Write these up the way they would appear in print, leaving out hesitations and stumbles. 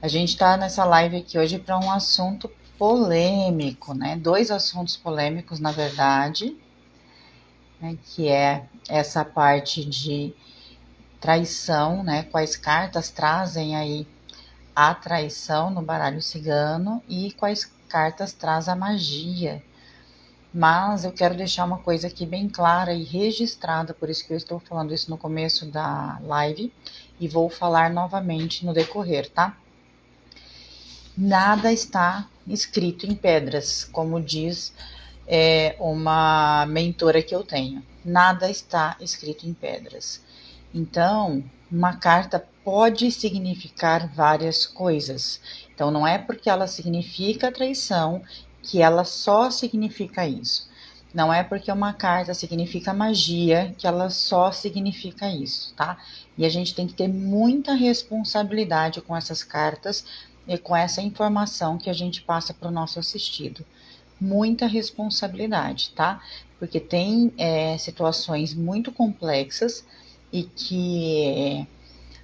A gente tá nessa live aqui hoje para um assunto polêmico, né? Dois assuntos polêmicos, na verdade, né? Que é essa parte de traição, né? Quais cartas trazem aí a traição no baralho cigano e quais cartas traz a magia. Mas eu quero deixar uma coisa aqui bem clara e registrada, por isso que eu estou falando isso no começo da live e vou falar novamente no decorrer, tá? Nada está escrito em pedras, como diz uma mentora que eu tenho. Nada está escrito em pedras. Então, uma carta pode significar várias coisas. Então, não é porque ela significa traição que ela só significa isso. Não é porque uma carta significa magia que ela só significa isso, tá? E a gente tem que ter muita responsabilidade com essas cartas e com essa informação que a gente passa para o nosso assistido. Muita responsabilidade, tá? Porque tem situações muito complexas e que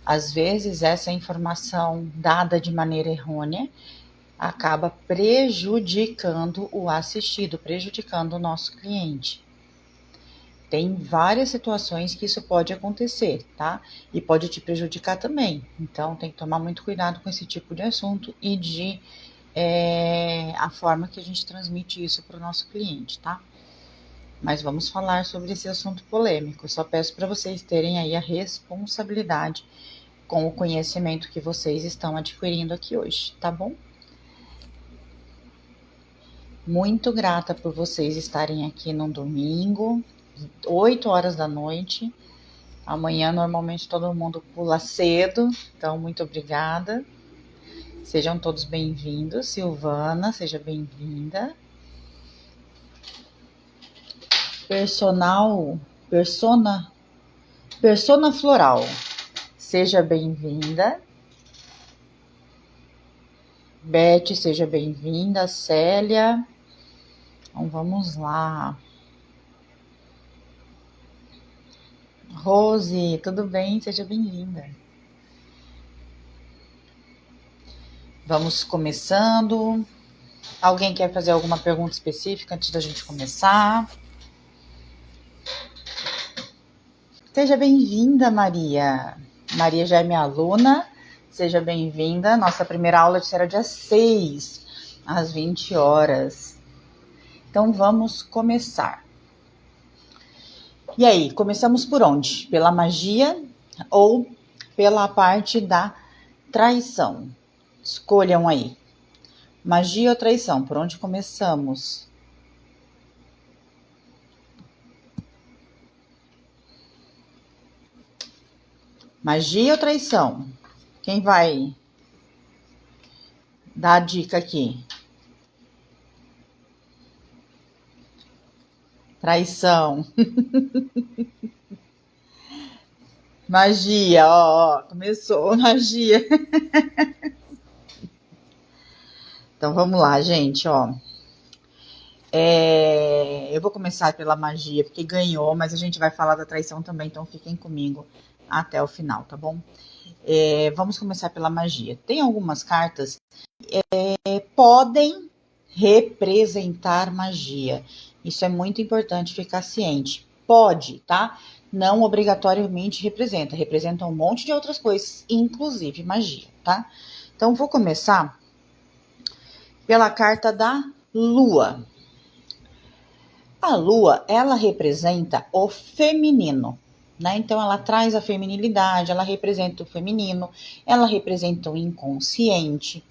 às vezes essa informação dada de maneira errônea acaba prejudicando o assistido, prejudicando o nosso cliente. Tem várias situações que isso pode acontecer, tá? E pode te prejudicar também. Então, tem que tomar muito cuidado com esse tipo de assunto e de a forma que a gente transmite isso para o nosso cliente, tá? Mas vamos falar sobre esse assunto polêmico. Só peço para vocês terem aí a responsabilidade com o conhecimento que vocês estão adquirindo aqui hoje, tá bom? Muito grata por vocês estarem aqui no domingo, 8 horas da noite. Amanhã normalmente todo mundo pula cedo, então muito obrigada. Sejam todos bem-vindos. Silvana, seja bem-vinda. Persona Floral, seja bem-vinda. Beth, seja bem-vinda. Célia, então vamos lá. Rose, tudo bem? Seja bem-vinda. Vamos começando. Alguém quer fazer alguma pergunta específica antes da gente começar? Seja bem-vinda, Maria. Maria já é minha aluna. Seja bem-vinda. Nossa primeira aula será dia 6, às 20 horas. Então, vamos começar. E aí, começamos por onde? Pela magia ou pela parte da traição? Escolham aí. Magia ou traição? Por onde começamos? Magia ou traição? Quem vai dar a dica aqui? Traição. Magia, ó, começou magia. Então vamos lá, gente, ó. Eu vou começar pela magia, porque ganhou, mas a gente vai falar da traição também, então fiquem comigo até o final, tá bom? Vamos começar pela magia. Tem algumas cartas que podem representar magia. Isso é muito importante ficar ciente. Pode, tá? Não obrigatoriamente representa um monte de outras coisas, inclusive magia, tá? Então, vou começar pela carta da Lua. A Lua, ela representa o feminino, né? Então, ela traz a feminilidade, ela representa o feminino, ela representa o inconsciente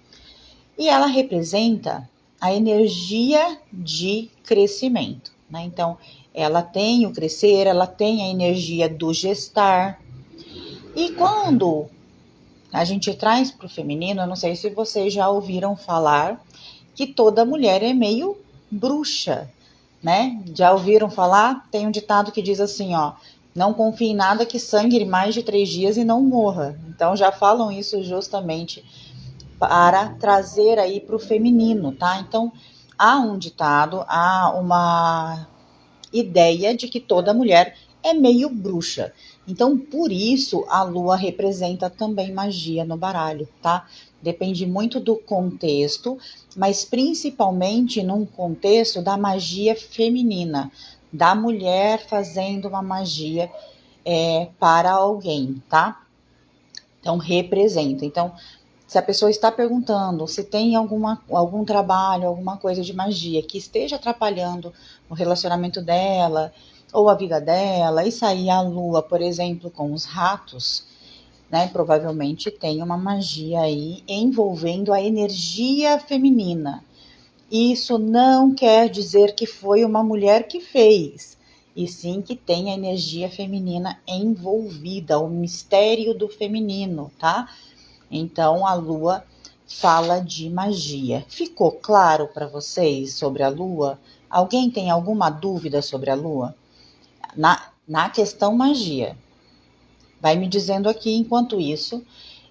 e ela representa a energia de crescimento, né? Então, ela tem o crescer, ela tem a energia do gestar. E quando a gente traz para o feminino, eu não sei se vocês já ouviram falar que toda mulher é meio bruxa, né? Já ouviram falar? Tem um ditado que diz assim, ó, não confie em nada que sangre mais de 3 dias e não morra. Então já falam isso justamente para trazer aí para o feminino, tá? Então há um ditado, há uma ideia de que toda mulher é meio bruxa. Então, por isso, a lua representa também magia no baralho, tá? Depende muito do contexto, mas principalmente num contexto da magia feminina, da mulher fazendo uma magia para alguém, tá? Então, representa. Então, se a pessoa está perguntando se tem algum trabalho, alguma coisa de magia que esteja atrapalhando o relacionamento dela ou a vida dela, e sair a lua, por exemplo, com os ratos, né? Provavelmente tem uma magia aí envolvendo a energia feminina. Isso não quer dizer que foi uma mulher que fez, e sim que tem a energia feminina envolvida, o mistério do feminino, tá? Então, a lua fala de magia. Ficou claro para vocês sobre a lua? Alguém tem alguma dúvida sobre a lua? Na questão magia. Vai me dizendo aqui, enquanto isso,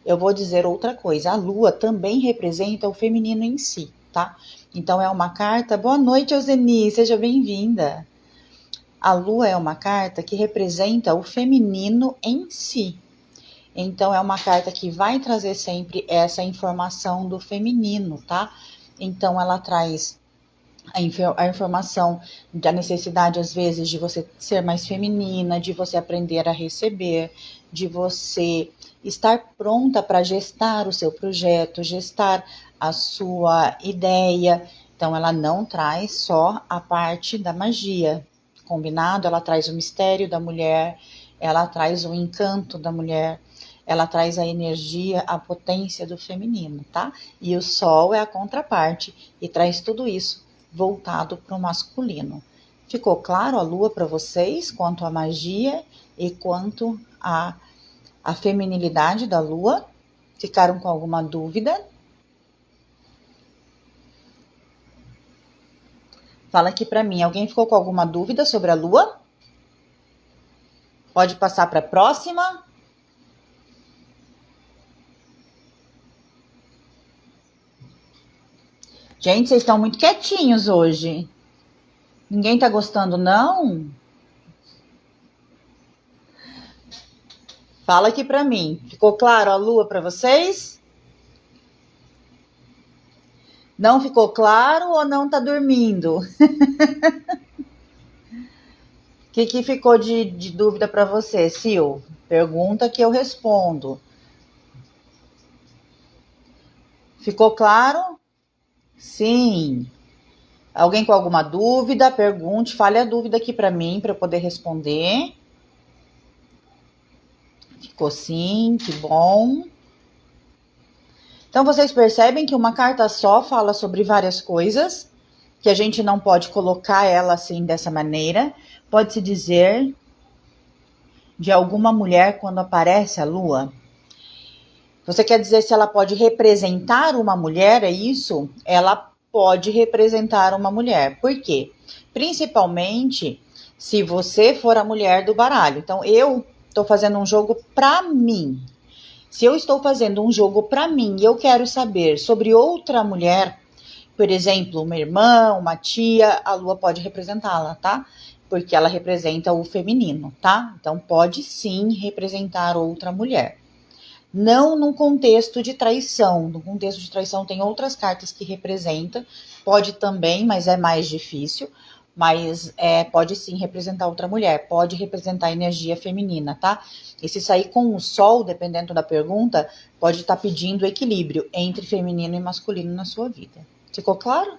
eu vou dizer outra coisa. A lua também representa o feminino em si, tá? Então, é uma carta... Boa noite, Euseni, seja bem-vinda. A lua é uma carta que representa o feminino em si. Então, é uma carta que vai trazer sempre essa informação do feminino, tá? Então, ela traz a informação da necessidade, às vezes, de você ser mais feminina, de você aprender a receber, de você estar pronta para gestar o seu projeto, gestar a sua ideia. Então, ela não traz só a parte da magia, combinado? Ela traz o mistério da mulher, ela traz o encanto da mulher, ela traz a energia, a potência do feminino, tá? E o sol é a contraparte e traz tudo isso voltado para o masculino. Ficou claro a lua para vocês quanto à magia e quanto à feminilidade da lua? Ficaram com alguma dúvida? Fala aqui para mim, alguém ficou com alguma dúvida sobre a lua? Pode passar para a próxima? Gente, vocês estão muito quietinhos hoje. Ninguém tá gostando, não? Fala aqui pra mim. Ficou claro a lua pra vocês? Não ficou claro ou não tá dormindo? O que ficou de dúvida pra você, Sil? Pergunta que eu respondo. Ficou claro? Sim. Alguém com alguma dúvida? Pergunte, fale a dúvida aqui pra mim, pra eu poder responder. Ficou sim, que bom. Então, vocês percebem que uma carta só fala sobre várias coisas, que a gente não pode colocar ela assim, dessa maneira. Pode-se dizer de alguma mulher quando aparece a lua. Você quer dizer se ela pode representar uma mulher, é isso? Ela pode representar uma mulher. Por quê? Principalmente se você for a mulher do baralho. Então, eu estou fazendo um jogo para mim. Se eu estou fazendo um jogo para mim e eu quero saber sobre outra mulher, por exemplo, uma irmã, uma tia, a lua pode representá-la, tá? Porque ela representa o feminino, tá? Então, pode sim representar outra mulher. Não num contexto de traição. No contexto de traição tem outras cartas que representam. Pode também, mas é mais difícil. Mas pode sim representar outra mulher. Pode representar energia feminina, tá? E se sair com o sol, dependendo da pergunta, pode estar pedindo equilíbrio entre feminino e masculino na sua vida. Ficou claro?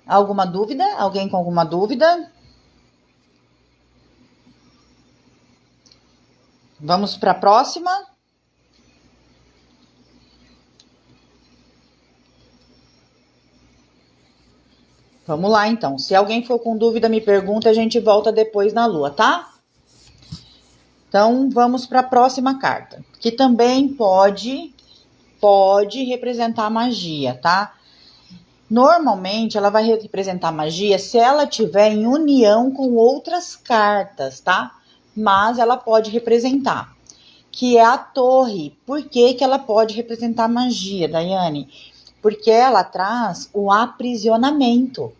Alguma dúvida? Alguém com alguma dúvida? Vamos para a próxima? Vamos lá, então. Se alguém for com dúvida, me pergunta, a gente volta depois na lua, tá? Então, vamos para a próxima carta, que também pode representar magia, tá? Normalmente, ela vai representar magia se ela tiver em união com outras cartas, tá? Mas ela pode representar, que é a torre. Por que ela pode representar magia, Daiane? Porque ela traz o aprisionamento.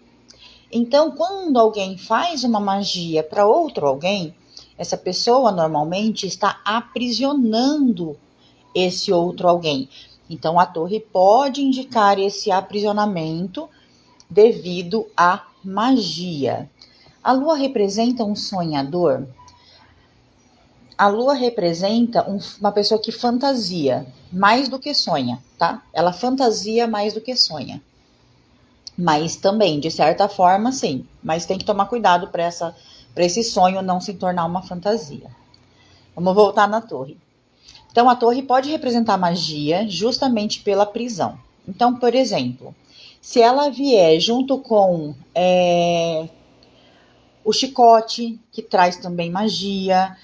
Então, quando alguém faz uma magia para outro alguém, essa pessoa normalmente está aprisionando esse outro alguém. Então, a torre pode indicar esse aprisionamento devido à magia. A lua representa um sonhador. A lua representa uma pessoa que fantasia mais do que sonha, tá? Ela fantasia mais do que sonha. Mas também, de certa forma, sim. Mas tem que tomar cuidado para esse sonho não se tornar uma fantasia. Vamos voltar na torre. Então, a torre pode representar magia justamente pela prisão. Então, por exemplo, se ela vier junto com o chicote, que traz também magia,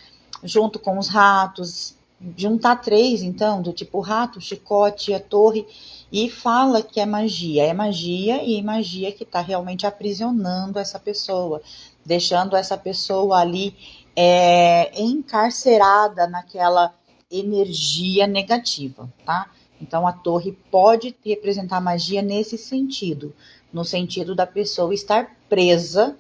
junto com os ratos, juntar 3, então, do tipo rato, chicote, a torre, e fala que é magia e magia que está realmente aprisionando essa pessoa, deixando essa pessoa ali encarcerada naquela energia negativa, tá? Então, a torre pode representar magia nesse sentido, no sentido da pessoa estar presa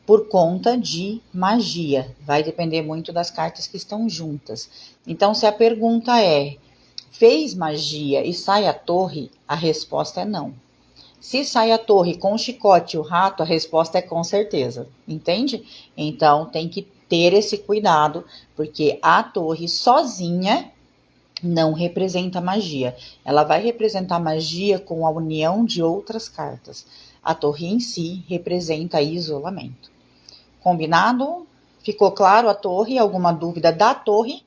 por conta de magia. Vai depender muito das cartas que estão juntas. Então, se a pergunta é, fez magia e sai a torre? A resposta é não. Se sai a torre com o chicote e o rato, a resposta é com certeza. Entende? Então, tem que ter esse cuidado, porque a torre sozinha não representa magia. Ela vai representar magia com a união de outras cartas. A torre em si representa isolamento. Combinado? Ficou claro a torre? Alguma dúvida da torre?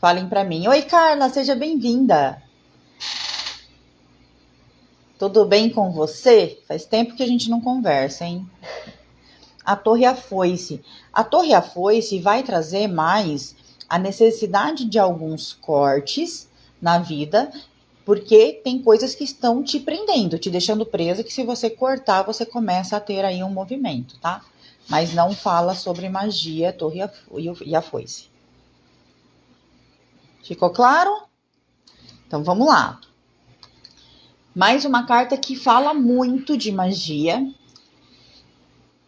Falem para mim. Oi, Carla, seja bem-vinda. Tudo bem com você? Faz tempo que a gente não conversa, hein? A torre e a foice. A torre e a foice vai trazer mais a necessidade de alguns cortes na vida, porque tem coisas que estão te prendendo, te deixando presa, que se você cortar, você começa a ter aí um movimento, tá? Mas não fala sobre magia, torre e a foice. Ficou claro? Então vamos lá. Mais uma carta que fala muito de magia.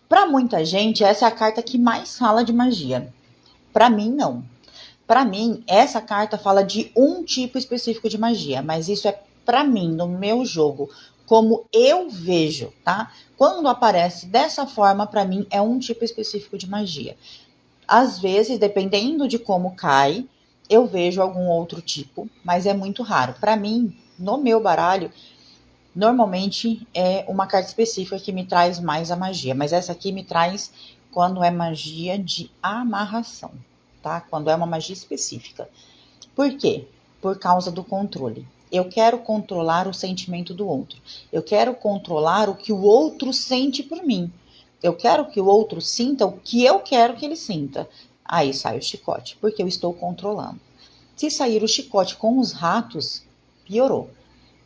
Para muita gente, essa é a carta que mais fala de magia. Para mim, não. Para mim, essa carta fala de um tipo específico de magia, mas isso é para mim, no meu jogo, como eu vejo, tá? Quando aparece dessa forma, para mim, é um tipo específico de magia. Às vezes, dependendo de como cai, eu vejo algum outro tipo, mas é muito raro. Para mim, no meu baralho, normalmente é uma carta específica que me traz mais a magia, mas essa aqui me traz quando é magia de amarração, tá? Quando é uma magia específica. Por quê? Por causa do controle. Eu quero controlar o sentimento do outro. Eu quero controlar o que o outro sente por mim. Eu quero que o outro sinta o que eu quero que ele sinta. Aí sai o chicote, porque eu estou controlando. Se sair o chicote com os ratos, piorou,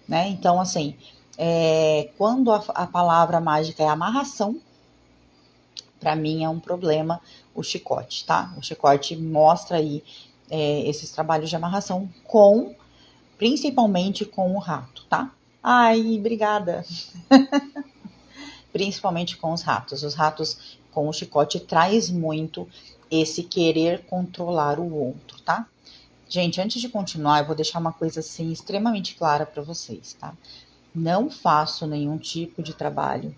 né? Então, assim, quando a palavra mágica é amarração, para mim é um problema o chicote, tá? O chicote mostra aí esses trabalhos de amarração principalmente com o rato, tá? Ai, obrigada. Principalmente com os ratos. Os ratos com o chicote traz muito esse querer controlar o outro, tá? Gente, antes de continuar, eu vou deixar uma coisa assim extremamente clara para vocês, tá? Não faço nenhum tipo de trabalho,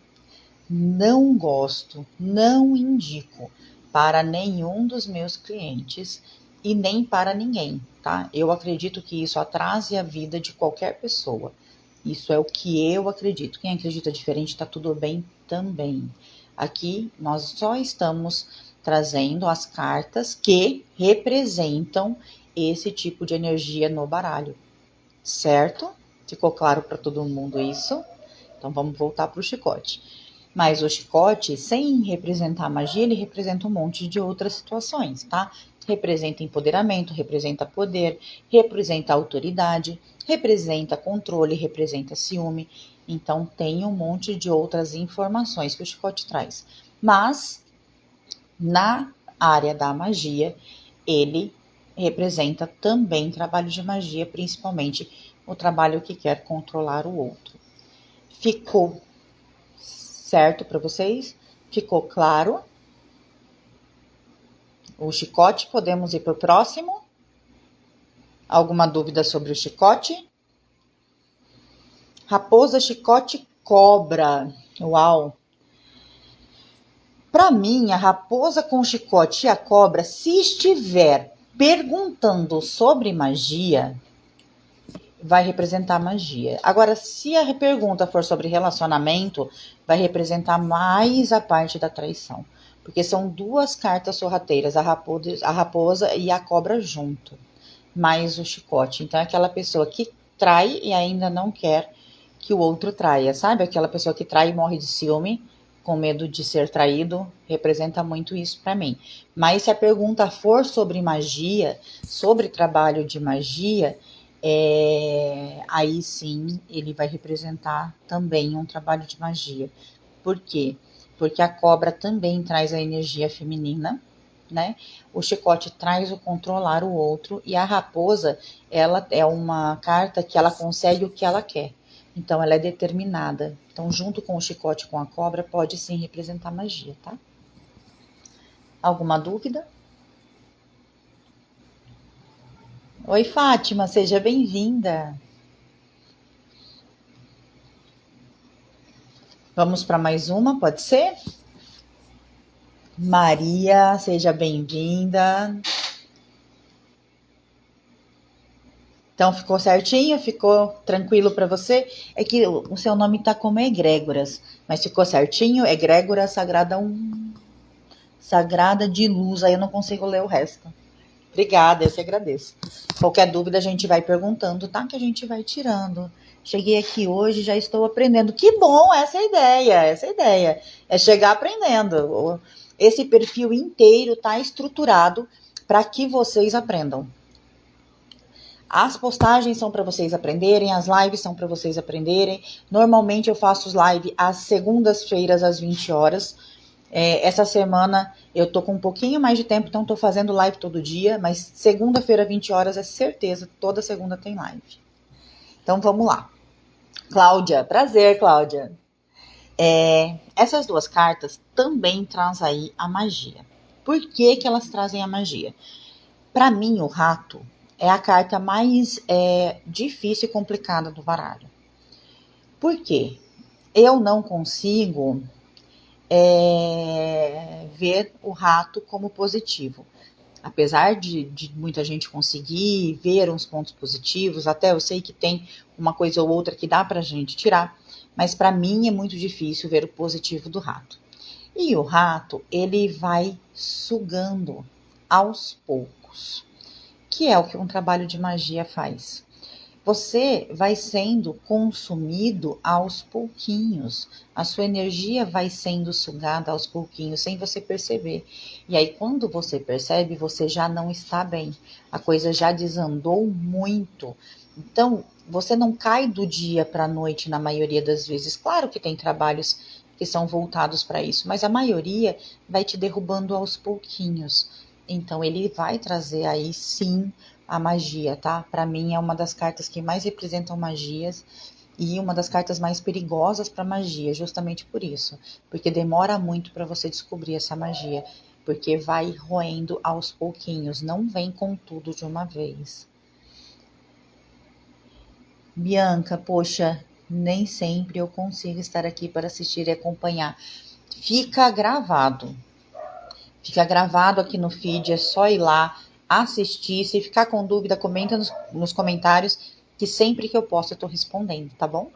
não gosto, não indico para nenhum dos meus clientes e nem para ninguém, tá? Eu acredito que isso atrase a vida de qualquer pessoa. Isso é o que eu acredito. Quem acredita diferente tá tudo bem também. Aqui nós só estamos trazendo as cartas que representam esse tipo de energia no baralho, certo? Ficou claro para todo mundo isso? Então vamos voltar para o chicote. Mas o chicote, sem representar magia, ele representa um monte de outras situações, tá? Representa empoderamento, representa poder, representa autoridade, representa controle, representa ciúme. Então tem um monte de outras informações que o chicote traz. Mas na área da magia, ele representa também trabalho de magia, principalmente o trabalho que quer controlar o outro. Ficou certo para vocês? Ficou claro? O chicote, podemos ir para o próximo? Alguma dúvida sobre o chicote? Raposa, chicote, cobra. Uau! Para mim, a raposa com o chicote e a cobra, se estiver perguntando sobre magia, vai representar magia. Agora, se a pergunta for sobre relacionamento, vai representar mais a parte da traição. Porque são duas cartas sorrateiras, a raposa e a cobra junto, mais o chicote. Então, é aquela pessoa que trai e ainda não quer que o outro traia, sabe? Aquela pessoa que trai e morre de ciúme, com medo de ser traído, representa muito isso para mim. Mas se a pergunta for sobre magia, sobre trabalho de magia, aí sim ele vai representar também um trabalho de magia. Por quê? Porque a cobra também traz a energia feminina, né? O chicote traz o controlar o outro, e a raposa, ela é uma carta que ela consegue o que ela quer. Então, ela é determinada. Então, junto com o chicote e com a cobra, pode sim representar magia, tá? Alguma dúvida? Oi, Fátima, seja bem-vinda. Vamos para mais uma, pode ser? Maria, seja bem-vinda. Então, ficou certinho? Ficou tranquilo para você? É que o seu nome tá como egrégoras, mas ficou certinho? Egrégora sagrada sagrada de luz, aí eu não consigo ler o resto. Obrigada, eu que agradeço. Qualquer dúvida a gente vai perguntando, tá? Que a gente vai tirando. Cheguei aqui hoje, já estou aprendendo. Que bom, essa é a ideia. É chegar aprendendo. Esse perfil inteiro tá estruturado para que vocês aprendam. As postagens são para vocês aprenderem, as lives são para vocês aprenderem. Normalmente eu faço os lives às segundas-feiras, às 20 horas. Essa semana eu tô com um pouquinho mais de tempo, então tô fazendo live todo dia, mas segunda-feira, 20 horas, é certeza, toda segunda tem live. Então vamos lá. Cláudia, prazer, Cláudia. Essas duas cartas também trazem aí a magia. Por que que elas trazem a magia? Para mim, o rato é a carta mais difícil e complicada do baralho. Por quê? Eu não consigo ver o rato como positivo. Apesar de muita gente conseguir ver uns pontos positivos, até eu sei que tem uma coisa ou outra que dá pra gente tirar, mas para mim é muito difícil ver o positivo do rato. E o rato, ele vai sugando aos poucos, que é o que um trabalho de magia faz. Você vai sendo consumido aos pouquinhos, a sua energia vai sendo sugada aos pouquinhos, sem você perceber. E aí, quando você percebe, você já não está bem, a coisa já desandou muito. Então, você não cai do dia para a noite na maioria das vezes. Claro que tem trabalhos que são voltados para isso, mas a maioria vai te derrubando aos pouquinhos. Então, ele vai trazer aí sim a magia, tá? Para mim é uma das cartas que mais representam magias e uma das cartas mais perigosas para magia, justamente por isso, porque demora muito para você descobrir essa magia, porque vai roendo aos pouquinhos, não vem com tudo de uma vez. Bianca, poxa, nem sempre eu consigo estar aqui para assistir e acompanhar. Fica gravado aqui no feed, é só ir lá assistir. Se ficar com dúvida, comenta nos comentários, que sempre que eu posso eu tô respondendo, tá bom?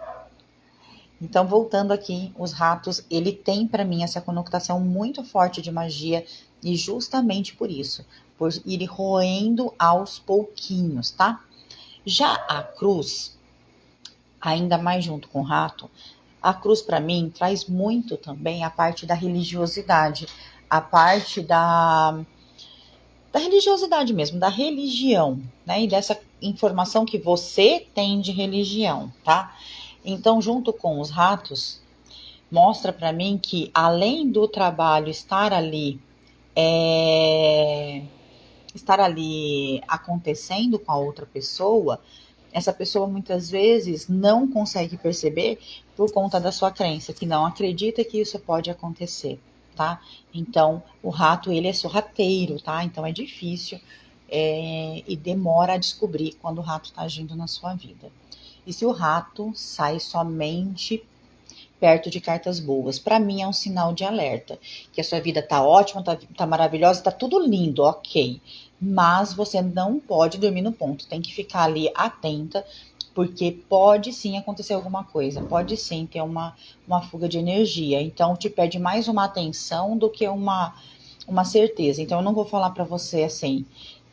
Então, voltando aqui, os ratos, ele tem para mim essa conotação muito forte de magia, e justamente por isso, por ir roendo aos pouquinhos, tá? Já a cruz, ainda mais junto com o rato, a cruz para mim traz muito também a parte da religiosidade, a parte da religiosidade mesmo, da religião, né? E dessa informação que você tem de religião, tá? Então, junto com os ratos, mostra para mim que além do trabalho estar ali acontecendo com a outra pessoa, essa pessoa muitas vezes não consegue perceber por conta da sua crença, que não acredita que isso pode acontecer, tá? Então, o rato, ele é sorrateiro, tá? Então, é difícil e demora a descobrir quando o rato está agindo na sua vida. E se o rato sai somente perto de cartas boas, para mim é um sinal de alerta, que a sua vida tá ótima, tá maravilhosa, tá tudo lindo, ok. Mas você não pode dormir no ponto, tem que ficar ali atenta, porque pode sim acontecer alguma coisa, pode sim ter uma fuga de energia. Então te pede mais uma atenção do que uma certeza. Então eu não vou falar para você assim,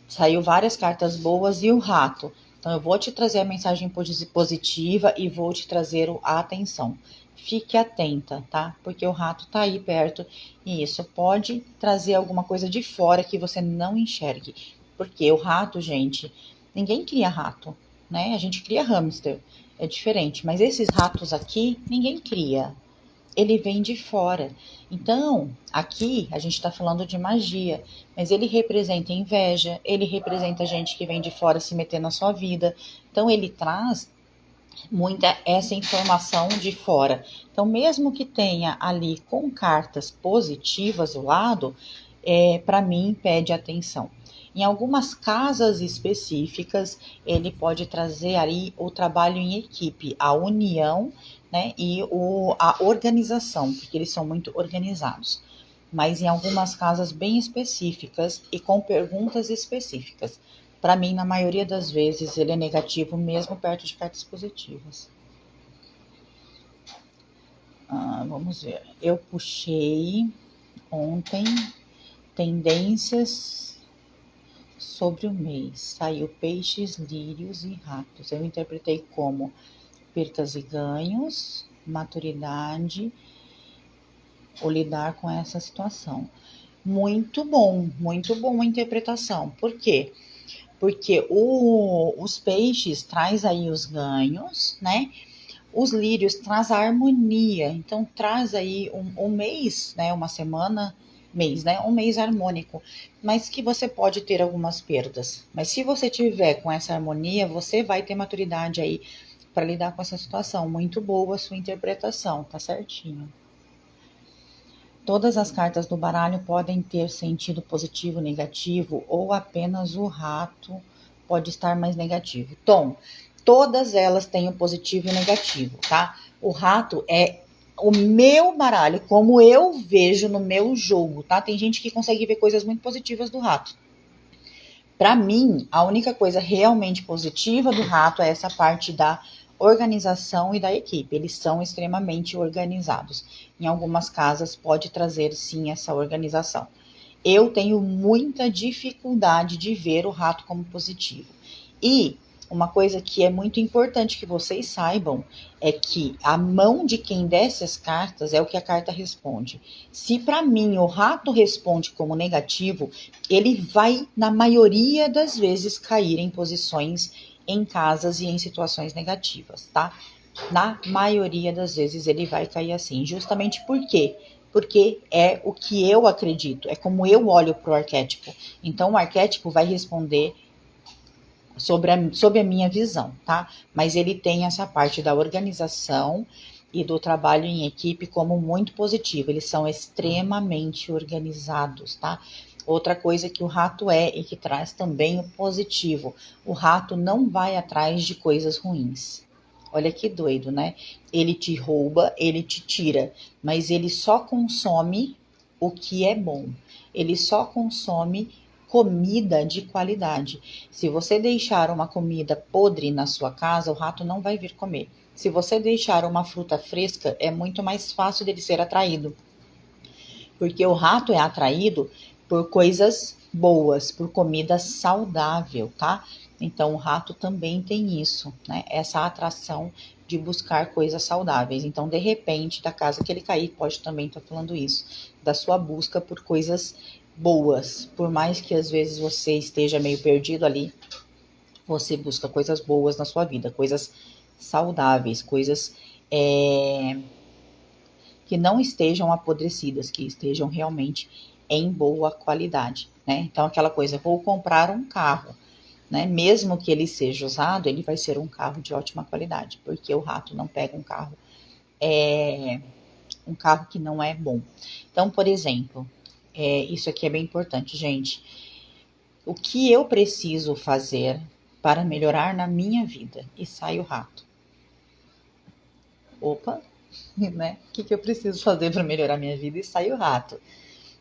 saiu várias cartas boas e o rato. Então eu vou te trazer a mensagem positiva e vou te trazer a atenção. Fique atenta, tá? Porque o rato tá aí perto e isso pode trazer alguma coisa de fora que você não enxergue. Porque o rato, gente, ninguém cria rato, né? A gente cria hamster, é diferente. Mas esses ratos aqui, ninguém cria. Ele vem de fora. Então, aqui a gente está falando de magia, mas ele representa inveja, ele representa gente que vem de fora se meter na sua vida. Então, ele traz muita essa informação de fora. Então, mesmo que tenha ali com cartas positivas do lado, para mim pede atenção. Em algumas casas específicas, ele pode trazer aí o trabalho em equipe, a união, né, e a organização, porque eles são muito organizados. Mas em algumas casas bem específicas e com perguntas específicas. Para mim, na maioria das vezes, ele é negativo, mesmo perto de cartas positivas. Vamos ver. Eu puxei ontem tendências sobre o mês. Saiu peixes, lírios e ratos. Eu interpretei como percas e ganhos, maturidade, ou lidar com essa situação. Muito bom a interpretação. Por quê? Porque os peixes traz aí os ganhos, né? Os lírios traz a harmonia, então traz aí um mês, né? Uma semana, mês, né? Um mês harmônico, mas que você pode ter algumas perdas. Mas se você tiver com essa harmonia, você vai ter maturidade aí para lidar com essa situação. Muito boa a sua interpretação, tá certinho. Todas as cartas do baralho podem ter sentido positivo, negativo, ou apenas o rato pode estar mais negativo. Tom, todas elas têm o positivo e o negativo, tá? O rato é o meu baralho, como eu vejo no meu jogo, tá? Tem gente que consegue ver coisas muito positivas do rato. Para mim, a única coisa realmente positiva do rato é essa parte da organização e da equipe. Eles são extremamente organizados. Em algumas casas pode trazer sim essa organização. Eu tenho muita dificuldade de ver o rato como positivo. E uma coisa que é muito importante que vocês saibam é que a mão de quem desce as cartas é o que a carta responde. Se para mim o rato responde como negativo, ele vai, na maioria das vezes, cair em posições em casas e em situações negativas, tá? Na maioria das vezes ele vai cair assim. Justamente por quê? Porque é o que eu acredito, é como eu olho para o arquétipo. Então o arquétipo vai responder sobre a minha visão, tá? Mas ele tem essa parte da organização e do trabalho em equipe como muito positivo. Eles são extremamente organizados, tá? Outra coisa que o rato é e que traz também o positivo. O rato não vai atrás de coisas ruins. Olha que doido, né? Ele te rouba, ele te tira, mas ele só consome o que é bom. Ele só consome comida de qualidade. Se você deixar uma comida podre na sua casa, o rato não vai vir comer. Se você deixar uma fruta fresca, é muito mais fácil dele ser atraído. Porque o rato é atraído por coisas boas, por comida saudável, tá? Então o rato também tem isso, né? Essa atração de buscar coisas saudáveis. Então, de repente, da casa que ele cair, pode também estar falando isso, da sua busca por coisas boas. Por mais que às vezes você esteja meio perdido ali, você busca coisas boas na sua vida, coisas saudáveis, coisas que não estejam apodrecidas, que estejam realmente em boa qualidade, né? Então, aquela coisa, vou comprar um carro. né? Mesmo que ele seja usado, ele vai ser um carro de ótima qualidade, porque o rato não pega um carro que não é bom. Então, por exemplo, isso aqui é bem importante, gente. O que eu preciso fazer para melhorar na minha vida? E sai o rato. Opa, né? O que eu preciso fazer para melhorar minha vida? E sai o rato.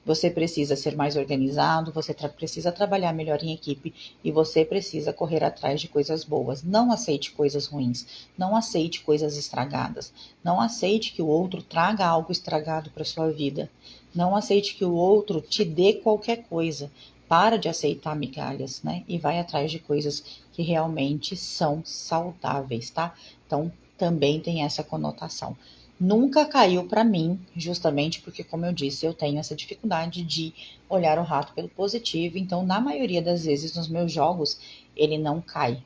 Você precisa ser mais organizado, você precisa trabalhar melhor em equipe e você precisa correr atrás de coisas boas. Não aceite coisas ruins, não aceite coisas estragadas, não aceite que o outro traga algo estragado para sua vida, não aceite que o outro te dê qualquer coisa. Para de aceitar migalhas, né? E vai atrás de coisas que realmente são saudáveis, tá? Então, também tem essa conotação. Nunca caiu para mim, justamente porque, como eu disse, eu tenho essa dificuldade de olhar o rato pelo positivo. Então, na maioria das vezes, nos meus jogos, ele não cai.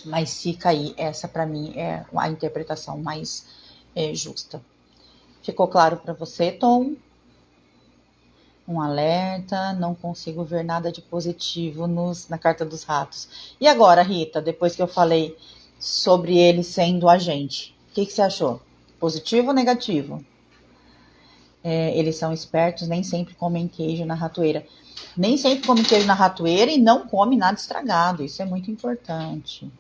Mas se cair, essa para mim é a interpretação mais justa. Ficou claro para você, Tom? Um alerta, não consigo ver nada de positivo na carta dos ratos. E agora, Rita, depois que eu falei sobre ele sendo agente, o que você achou? Positivo ou negativo? Eles são espertos, nem sempre comem queijo na ratoeira. Nem sempre comem queijo na ratoeira e não come nada estragado. Isso é muito importante.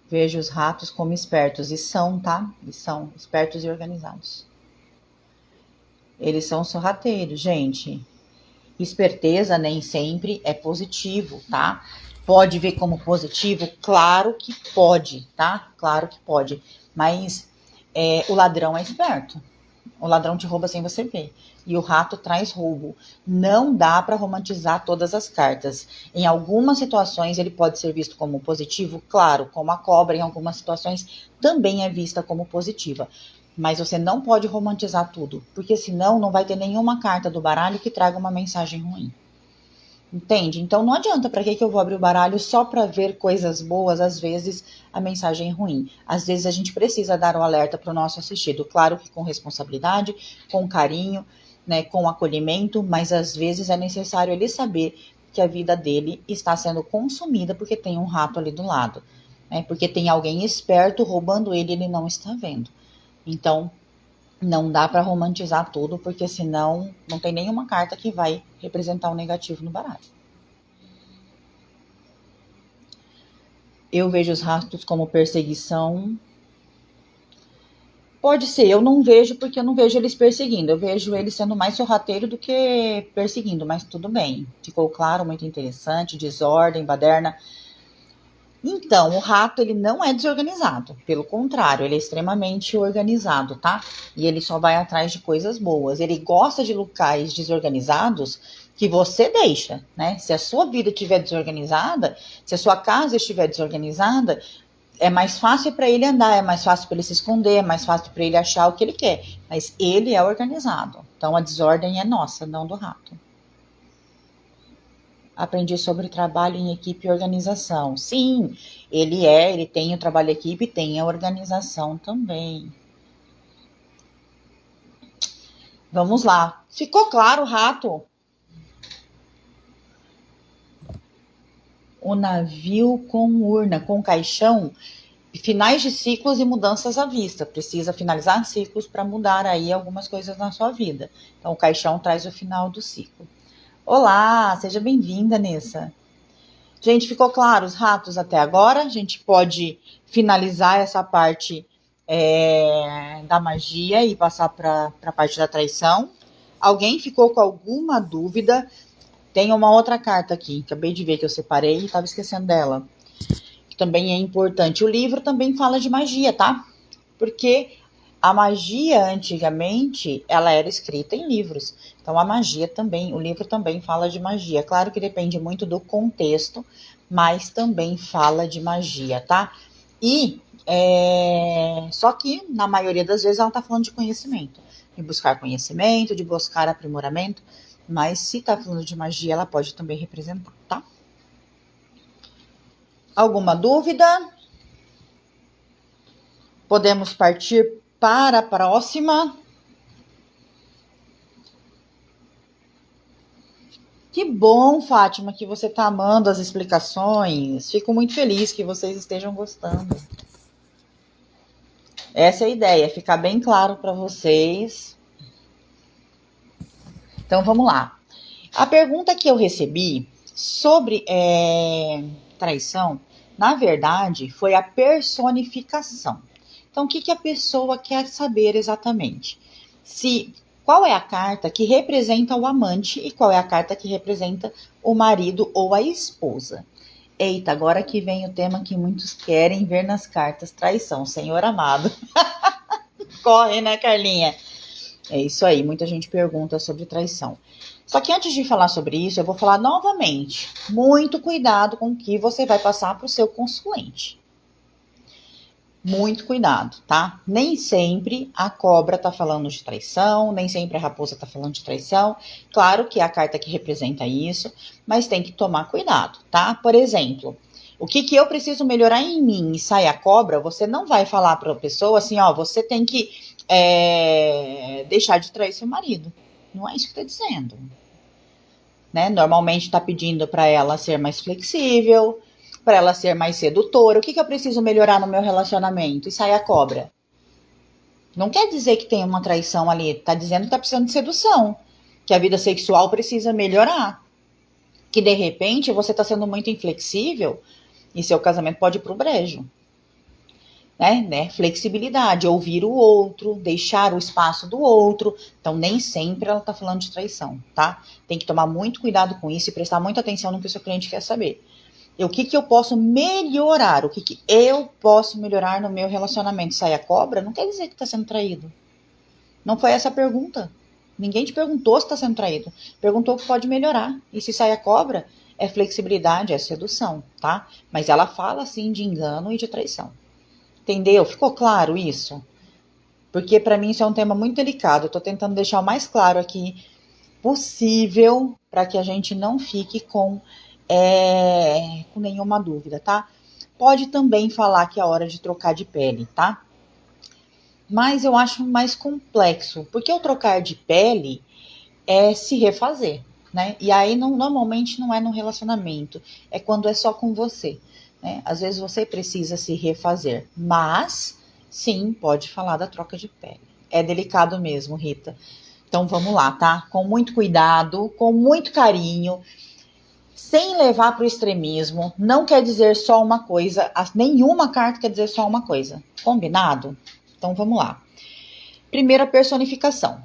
Vejo os ratos como espertos. E são, tá? E são espertos e organizados. Eles são sorrateiros, gente. Esperteza nem sempre é positivo, tá? Pode ver como positivo? Claro que pode, tá? Claro que pode. Mas o ladrão é esperto. O ladrão te rouba sem você ver. E o rato traz roubo. Não dá para romantizar todas as cartas. Em algumas situações ele pode ser visto como positivo, claro, como a cobra em algumas situações também é vista como positiva. Mas você não pode romantizar tudo, porque senão não vai ter nenhuma carta do baralho que traga uma mensagem ruim. Entende? Então não adianta, para que eu vou abrir o baralho só para ver coisas boas, às vezes a mensagem é ruim. Às vezes a gente precisa dar o alerta para o nosso assistido, claro que com responsabilidade, com carinho, né, com acolhimento, mas às vezes é necessário ele saber que a vida dele está sendo consumida porque tem um rato ali do lado, né, porque tem alguém esperto roubando ele e ele não está vendo. Então, não dá para romantizar tudo, porque senão não tem nenhuma carta que vai representar o negativo no baralho. Eu vejo os ratos como perseguição. Pode ser, eu não vejo porque eu não vejo eles perseguindo. Eu vejo eles sendo mais sorrateiro do que perseguindo, mas tudo bem. Ficou claro, muito interessante. Desordem, baderna. Então, o rato, ele não é desorganizado. Pelo contrário, ele é extremamente organizado, tá? E ele só vai atrás de coisas boas. Ele gosta de locais desorganizados que você deixa, né? Se a sua vida estiver desorganizada, se a sua casa estiver desorganizada, é mais fácil para ele andar, é mais fácil para ele se esconder, é mais fácil para ele achar o que ele quer. Mas ele é organizado. Então, a desordem é nossa, não do rato. Aprendi sobre trabalho em equipe e organização. Sim, ele tem o trabalho em equipe e tem a organização também. Vamos lá. Ficou claro, rato? O navio com urna, com caixão, finais de ciclos e mudanças à vista. Precisa finalizar ciclos para mudar aí algumas coisas na sua vida. Então, o caixão traz o final do ciclo. Olá, seja bem-vinda, Nessa. Gente, ficou claro os ratos até agora? A gente pode finalizar essa parte da magia e passar para a parte da traição. Alguém ficou com alguma dúvida? Tem uma outra carta aqui, acabei de ver que eu separei e estava esquecendo dela. Que também é importante. O livro também fala de magia, tá? Porque a magia, antigamente, ela era escrita em livros. Então, a magia também, o livro também fala de magia. Claro que depende muito do contexto, mas também fala de magia, tá? E, só que, na maioria das vezes, ela tá falando de conhecimento. De buscar conhecimento, de buscar aprimoramento. Mas, se tá falando de magia, ela pode também representar, tá? Alguma dúvida? Podemos partir para a próxima. Que bom, Fátima, que você está amando as explicações. Fico muito feliz que vocês estejam gostando. Essa é a ideia, ficar bem claro para vocês. Então, vamos lá. A pergunta que eu recebi sobre traição, na verdade, foi a personificação. Então, o que a pessoa quer saber exatamente? Qual é a carta que representa o amante e qual é a carta que representa o marido ou a esposa? Eita, agora que vem o tema que muitos querem ver nas cartas: traição, Senhor amado. Corre, né, Carlinha? É isso aí, muita gente pergunta sobre traição. Só que antes de falar sobre isso, eu vou falar novamente. Muito cuidado com o que você vai passar para o seu consulente. Muito cuidado, tá? Nem sempre a cobra tá falando de traição, nem sempre a raposa tá falando de traição. Claro que é a carta que representa isso, mas tem que tomar cuidado, tá? Por exemplo, o que eu preciso melhorar em mim e sai a cobra, você não vai falar para a pessoa assim, ó, você tem que deixar de trair seu marido. Não é isso que tá dizendo. Né? Normalmente tá pedindo para ela ser mais flexível, para ela ser mais sedutora. O que eu preciso melhorar no meu relacionamento? E sai a cobra. Não quer dizer que tem uma traição ali. Tá dizendo que tá precisando de sedução. Que a vida sexual precisa melhorar. Que de repente você tá sendo muito inflexível e seu casamento pode ir pro brejo. Né? Flexibilidade, ouvir o outro, deixar o espaço do outro. Então, nem sempre ela tá falando de traição, tá? Tem que tomar muito cuidado com isso e prestar muita atenção no que o seu cliente quer saber. O que eu posso melhorar? O que eu posso melhorar no meu relacionamento? Sai a cobra? Não quer dizer que está sendo traído. Não foi essa a pergunta. Ninguém te perguntou se está sendo traído. Perguntou o que pode melhorar. E se sai a cobra, é flexibilidade, é sedução, tá? Mas ela fala, sim, de engano e de traição. Entendeu? Ficou claro isso? Porque para mim isso é um tema muito delicado. Eu tô tentando deixar o mais claro aqui possível para que a gente não fique com nenhuma dúvida, tá? Pode também falar que é hora de trocar de pele, tá? Mas eu acho mais complexo, porque o trocar de pele é se refazer, né? E aí normalmente não é no relacionamento, é quando é só com você, né? Às vezes você precisa se refazer, mas sim, pode falar da troca de pele. É delicado mesmo, Rita. Então vamos lá, tá? Com muito cuidado, com muito carinho, sem levar para o extremismo. Não quer dizer só uma coisa, nenhuma carta quer dizer só uma coisa. Combinado? Então vamos lá. Primeira personificação.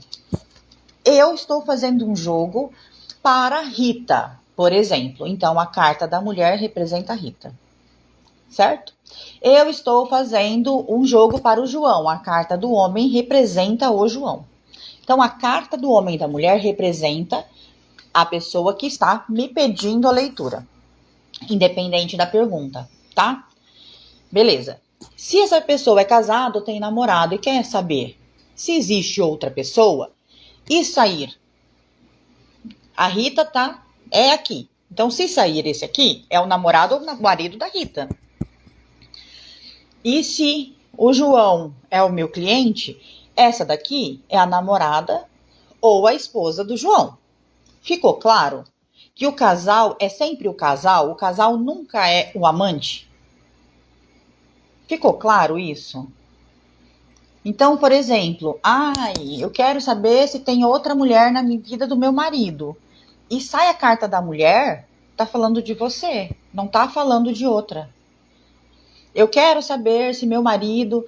Eu estou fazendo um jogo para Rita, por exemplo. Então a carta da mulher representa a Rita, certo? Eu estou fazendo um jogo para o João. A carta do homem representa o João. Então a carta do homem e da mulher representa a pessoa que está me pedindo a leitura, independente da pergunta, tá? Beleza. Se essa pessoa é casada ou tem namorado e quer saber se existe outra pessoa e sair, a Rita é aqui. Então, se sair esse aqui, é o namorado ou o marido da Rita. E se o João é o meu cliente, essa daqui é a namorada ou a esposa do João. Ficou claro que o casal é sempre o casal nunca é o amante? Ficou claro isso? Então, por exemplo, eu quero saber se tem outra mulher na vida do meu marido. E sai a carta da mulher, tá falando de você, não tá falando de outra. Eu quero saber se meu marido,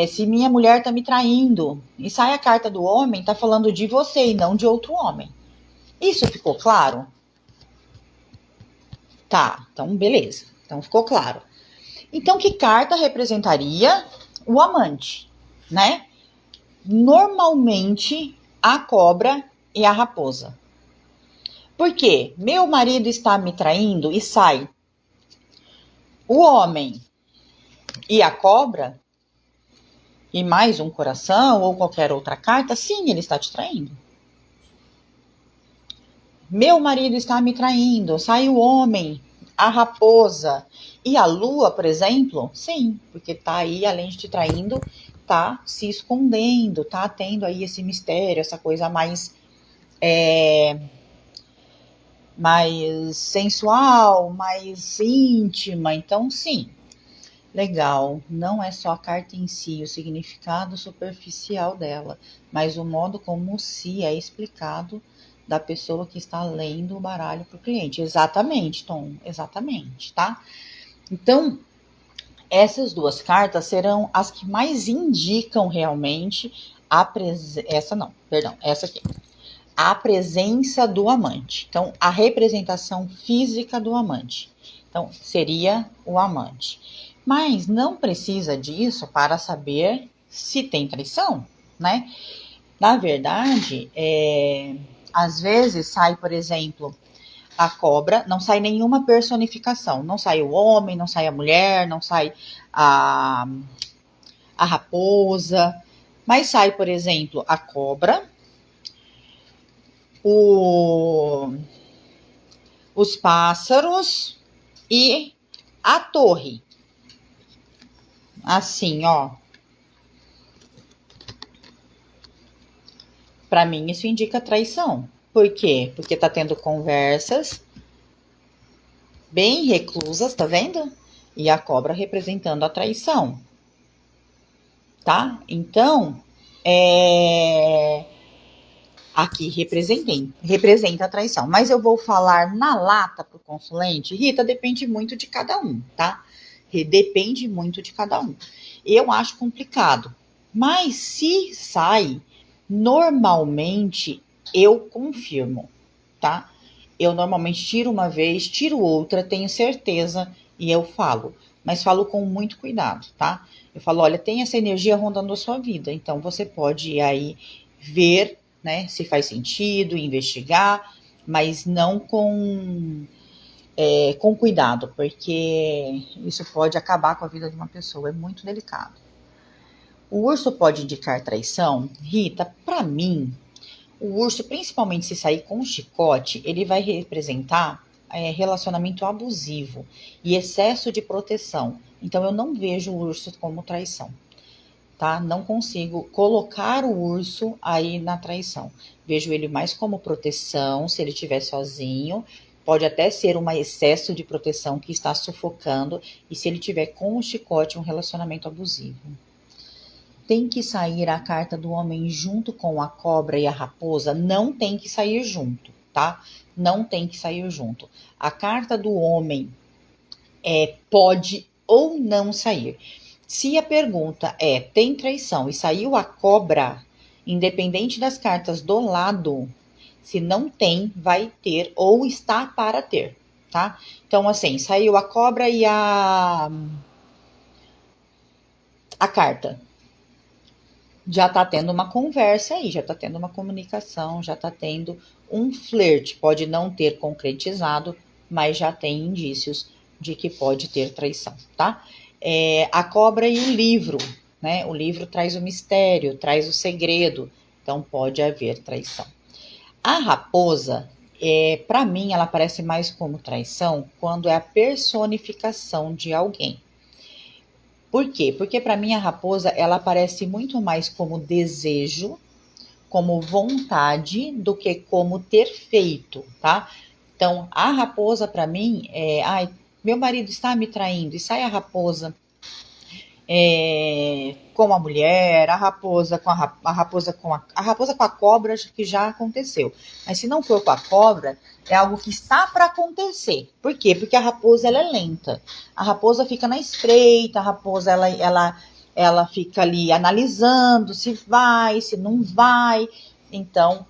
se minha mulher tá me traindo. E sai a carta do homem, tá falando de você e não de outro homem. Isso ficou claro? Tá, então beleza. Então ficou claro. Então que carta representaria o amante, né? Normalmente a cobra e a raposa. Por quê? Meu marido está me traindo e sai o homem e a cobra e mais um coração ou qualquer outra carta, sim, ele está te traindo. Meu marido está me traindo, sai o homem, a raposa e a lua, por exemplo, sim, porque tá aí, além de te traindo, tá se escondendo, tá tendo aí esse mistério, essa coisa mais mais sensual, mais íntima. Então, sim, legal. Não é só a carta em si, o significado superficial dela, mas o modo como se é explicado da pessoa que está lendo o baralho para o cliente. Exatamente, Tom, exatamente, tá? Então, essas duas cartas serão as que mais indicam realmente essa aqui. A presença do amante. Então, a representação física do amante. Então, seria o amante. Mas não precisa disso para saber se tem traição, né? Na verdade, às vezes sai, por exemplo, a cobra, não sai nenhuma personificação. Não sai o homem, não sai a mulher, não sai a raposa. Mas sai, por exemplo, a cobra, os pássaros e a torre. Assim, ó. Para mim, isso indica traição. Por quê? Porque tá tendo conversas bem reclusas, tá vendo? E a cobra representando a traição. Tá? Então, aqui representa a traição. Mas eu vou falar na lata pro consulente. Rita, depende muito de cada um, tá? Depende muito de cada um. Eu acho complicado. Mas se sai, normalmente eu confirmo, tá? Eu normalmente tiro uma vez, tiro outra, tenho certeza e eu falo. Mas falo com muito cuidado, tá? Eu falo, olha, tem essa energia rondando a sua vida. Então, você pode ir aí ver, né, se faz sentido, investigar, mas não com cuidado, porque isso pode acabar com a vida de uma pessoa, é muito delicado. O urso pode indicar traição? Rita, para mim, o urso, principalmente se sair com um chicote, ele vai representar relacionamento abusivo e excesso de proteção. Então, eu não vejo o urso como traição. Tá? Não consigo colocar o urso aí na traição. Vejo ele mais como proteção, se ele estiver sozinho. Pode até ser um excesso de proteção que está sufocando. E se ele tiver com o chicote, um relacionamento abusivo. Tem que sair a carta do homem junto com a cobra e a raposa? Não tem que sair junto, tá? Não tem que sair junto. A carta do homem pode ou não sair. Se a pergunta tem traição e saiu a cobra, independente das cartas do lado, se não tem, vai ter ou está para ter, tá? Então, assim, saiu a cobra e a carta. Já tá tendo uma conversa aí, já tá tendo uma comunicação, já tá tendo um flerte. Pode não ter concretizado, mas já tem indícios de que pode ter traição, tá? A cobra e o livro, né? O livro traz o mistério, traz o segredo, então pode haver traição. A raposa, para mim, ela parece mais como traição quando é a personificação de alguém. Por quê? Porque para mim a raposa, ela aparece muito mais como desejo, como vontade, do que como ter feito, tá? Então, a raposa para mim meu marido está me traindo, e sai a raposa com a mulher, a raposa com a raposa com a cobra, acho que já aconteceu. Mas se não for com a cobra, é algo que está para acontecer. Por quê? Porque a raposa, ela é lenta. A raposa fica na espreita, a raposa ela fica ali analisando se vai, se não vai. Então,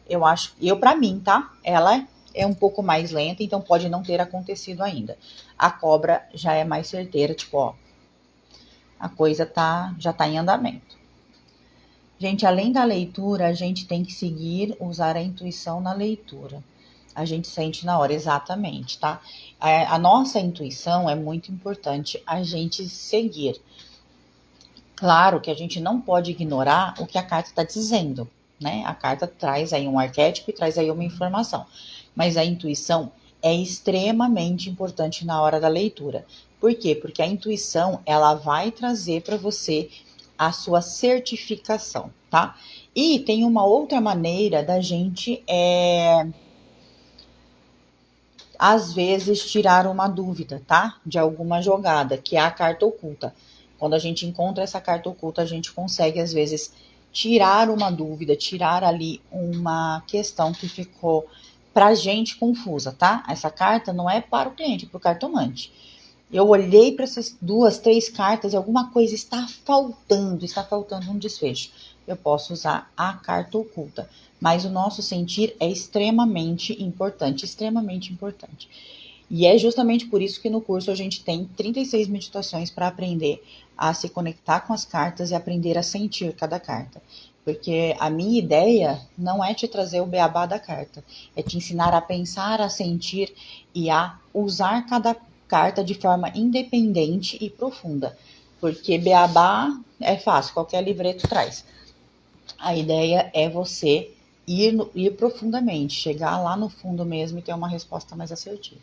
para mim, tá? Ela é um pouco mais lenta, então pode não ter acontecido ainda. A cobra já é mais certeira, tipo, ó, a coisa já tá em andamento. Gente, além da leitura, a gente tem que usar a intuição na leitura. A gente sente na hora, exatamente, tá? A nossa intuição é muito importante a gente seguir. Claro que a gente não pode ignorar o que a carta está dizendo, né? A carta traz aí um arquétipo e traz aí uma informação. Mas a intuição é extremamente importante na hora da leitura. Por quê? Porque a intuição, ela vai trazer para você a sua certificação, tá? E tem uma outra maneira da gente às vezes, tirar uma dúvida, tá? De alguma jogada, que é a carta oculta. Quando a gente encontra essa carta oculta, a gente consegue, às vezes, tirar uma dúvida, tirar ali uma questão que ficou pra gente confusa, tá? Essa carta não é para o cliente, é para o cartomante. Eu olhei para essas 2, 3 cartas e alguma coisa está faltando um desfecho. Eu posso usar a carta oculta. Mas o nosso sentir é extremamente importante, extremamente importante. E é justamente por isso que no curso a gente tem 36 meditações para aprender a se conectar com as cartas e aprender a sentir cada carta. Porque a minha ideia não é te trazer o beabá da carta, é te ensinar a pensar, a sentir e a usar cada carta de forma independente e profunda. Porque beabá é fácil, qualquer livreto traz. A ideia é você ir profundamente, chegar lá no fundo mesmo e ter uma resposta mais assertiva.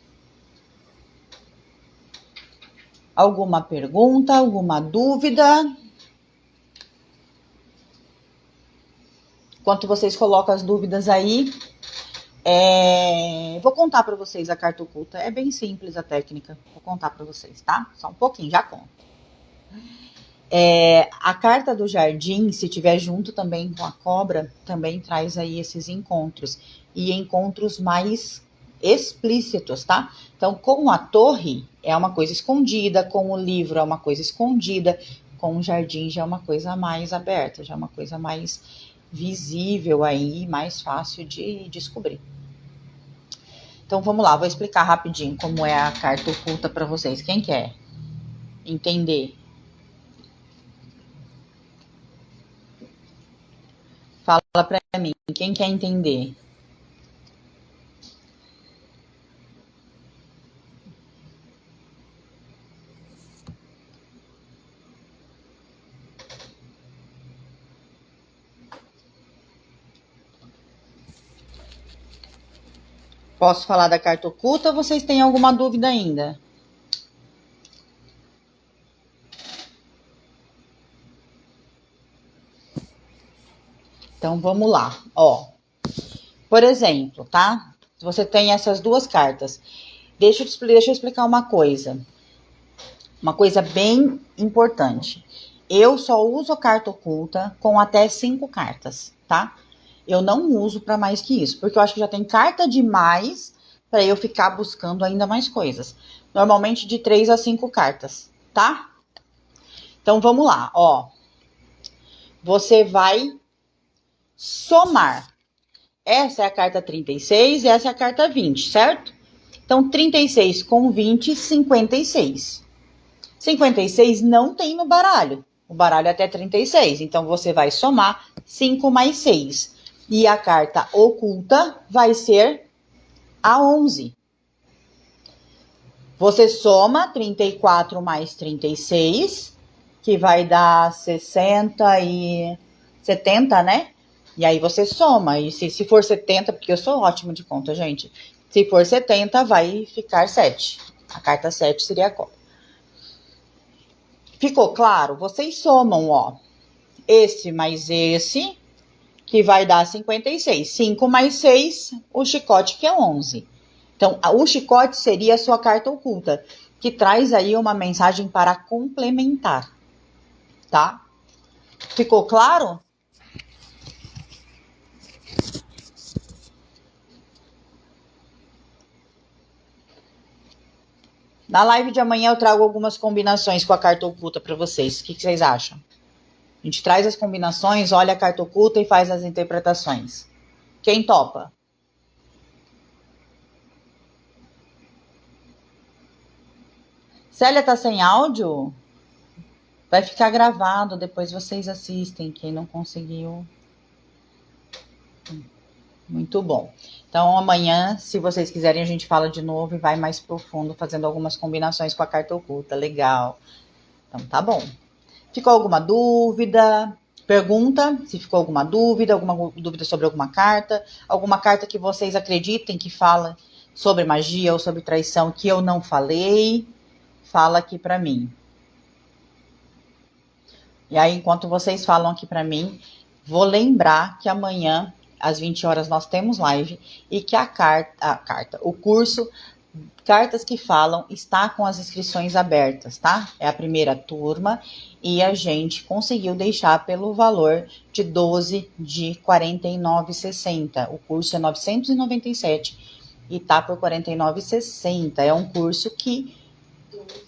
Alguma pergunta, alguma dúvida? Enquanto vocês colocam as dúvidas aí, vou contar para vocês a carta oculta. É bem simples a técnica. Vou contar para vocês, tá? Só um pouquinho, já conto. A carta do jardim, se tiver junto também com a cobra, também traz aí esses encontros. E encontros mais explícitos, tá? Então, com a torre, é uma coisa escondida. Com o livro, é uma coisa escondida. Com o jardim, já é uma coisa mais aberta. Já é uma coisa mais visível aí, mais fácil de descobrir. Então, vamos lá. Vou explicar rapidinho como é a carta oculta para vocês. Quem quer entender? Fala pra mim, quem quer entender? Posso falar da carta oculta ou vocês têm alguma dúvida ainda? Então, vamos lá. Ó, por exemplo, tá? Você tem essas 2 cartas. Deixa eu explicar uma coisa. Uma coisa bem importante. Eu só uso carta oculta com até 5 cartas, tá? Eu não uso para mais que isso, porque eu acho que já tem carta demais para eu ficar buscando ainda mais coisas. Normalmente de 3 a 5 cartas, tá? Então, vamos lá, ó. Você vai somar. Essa é a carta 36 e essa é a carta 20, certo? Então, 36 com 20, 56. 56 não tem no baralho. O baralho é até 36. Então, você vai somar 5 mais 6. E a carta oculta vai ser a 11. Você soma 34 mais 36, que vai dar 60 e 70, né? E aí você soma. E se for 70, porque eu sou ótima de conta, gente. Se for 70, vai ficar 7. A carta 7 seria a cobra. Ficou claro? Vocês somam, ó. Esse mais esse, que vai dar 56. 5 mais 6, o chicote, que é 11. Então, o chicote seria a sua carta oculta, que traz aí uma mensagem para complementar, tá? Ficou claro? Na live de amanhã eu trago algumas combinações com a carta oculta para vocês. O que vocês acham? A gente traz as combinações, olha a carta oculta e faz as interpretações. Quem topa? Célia tá sem áudio? Vai ficar gravado, depois vocês assistem, quem não conseguiu. Muito bom. Então, amanhã, se vocês quiserem, a gente fala de novo e vai mais profundo, fazendo algumas combinações com a carta oculta. Legal. Então, tá bom. Ficou alguma dúvida? Pergunta se ficou alguma dúvida sobre alguma carta que vocês acreditem que fala sobre magia ou sobre traição que eu não falei, fala aqui pra mim. E aí, enquanto vocês falam aqui pra mim, vou lembrar que amanhã, às 20 horas, nós temos live e que o curso Cartas que Falam está com as inscrições abertas, tá? É a primeira turma e a gente conseguiu deixar pelo valor de 12 de R$ 49,60. O curso é 997 e tá por R$ 49,60.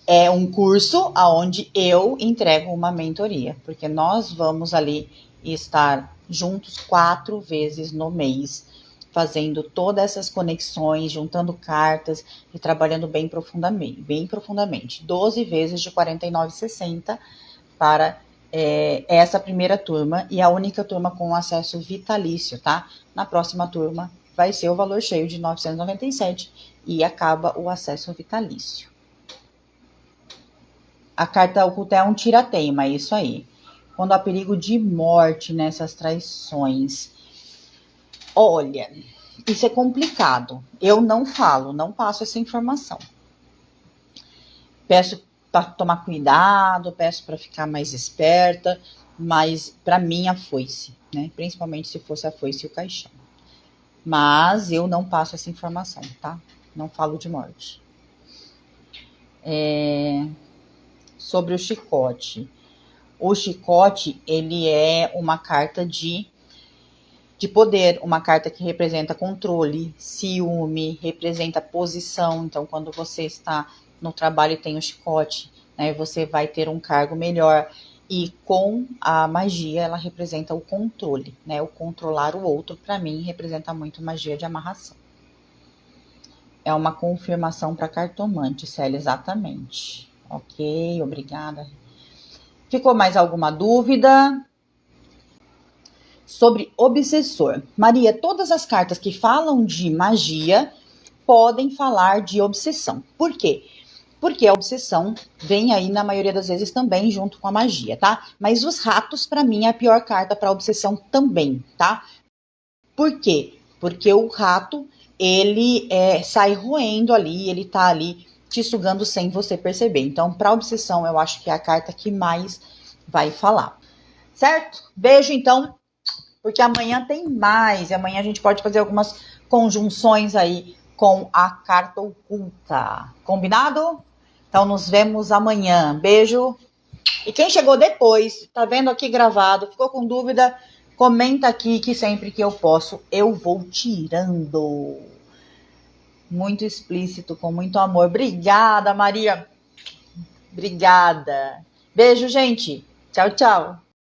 É um curso onde eu entrego uma mentoria, porque nós vamos ali estar juntos 4 vezes no mês, fazendo todas essas conexões, juntando cartas e trabalhando bem profundamente. 12 vezes de R$ 49,60 para essa primeira turma e a única turma com acesso vitalício, tá? Na próxima turma vai ser o valor cheio de 997 e acaba o acesso vitalício. A carta oculta é um tira-teima, é isso aí. Quando há perigo de morte nessas traições. Olha, isso é complicado. Eu não falo, não passo essa informação. Peço para tomar cuidado, peço para ficar mais esperta, mas para mim a foice, né? Principalmente se fosse a foice e o caixão. Mas eu não passo essa informação, tá? Não falo de morte. Sobre o chicote. O chicote, ele é uma carta de poder, uma carta que representa controle, ciúme, representa posição. Então, quando você está no trabalho e tem o chicote, né, você vai ter um cargo melhor. E com a magia, ela representa o controle, né? O controlar o outro, para mim, representa muito magia de amarração. É uma confirmação para cartomante, Célia, exatamente. Ok, obrigada. Ficou mais alguma dúvida? Sobre obsessor. Maria, todas as cartas que falam de magia podem falar de obsessão. Por quê? Porque a obsessão vem aí, na maioria das vezes, também junto com a magia, tá? Mas os ratos, para mim, é a pior carta para obsessão também, tá? Por quê? Porque o rato, ele sai roendo ali, ele tá ali te sugando sem você perceber. Então, para obsessão, eu acho que é a carta que mais vai falar. Certo? Beijo, então, porque amanhã tem mais. E amanhã a gente pode fazer algumas conjunções aí com a carta oculta. Combinado? Então, nos vemos amanhã. Beijo. E quem chegou depois, tá vendo aqui gravado, ficou com dúvida, comenta aqui que sempre que eu posso, eu vou tirando. Muito explícito, com muito amor. Obrigada, Maria. Obrigada. Beijo, gente. Tchau, tchau.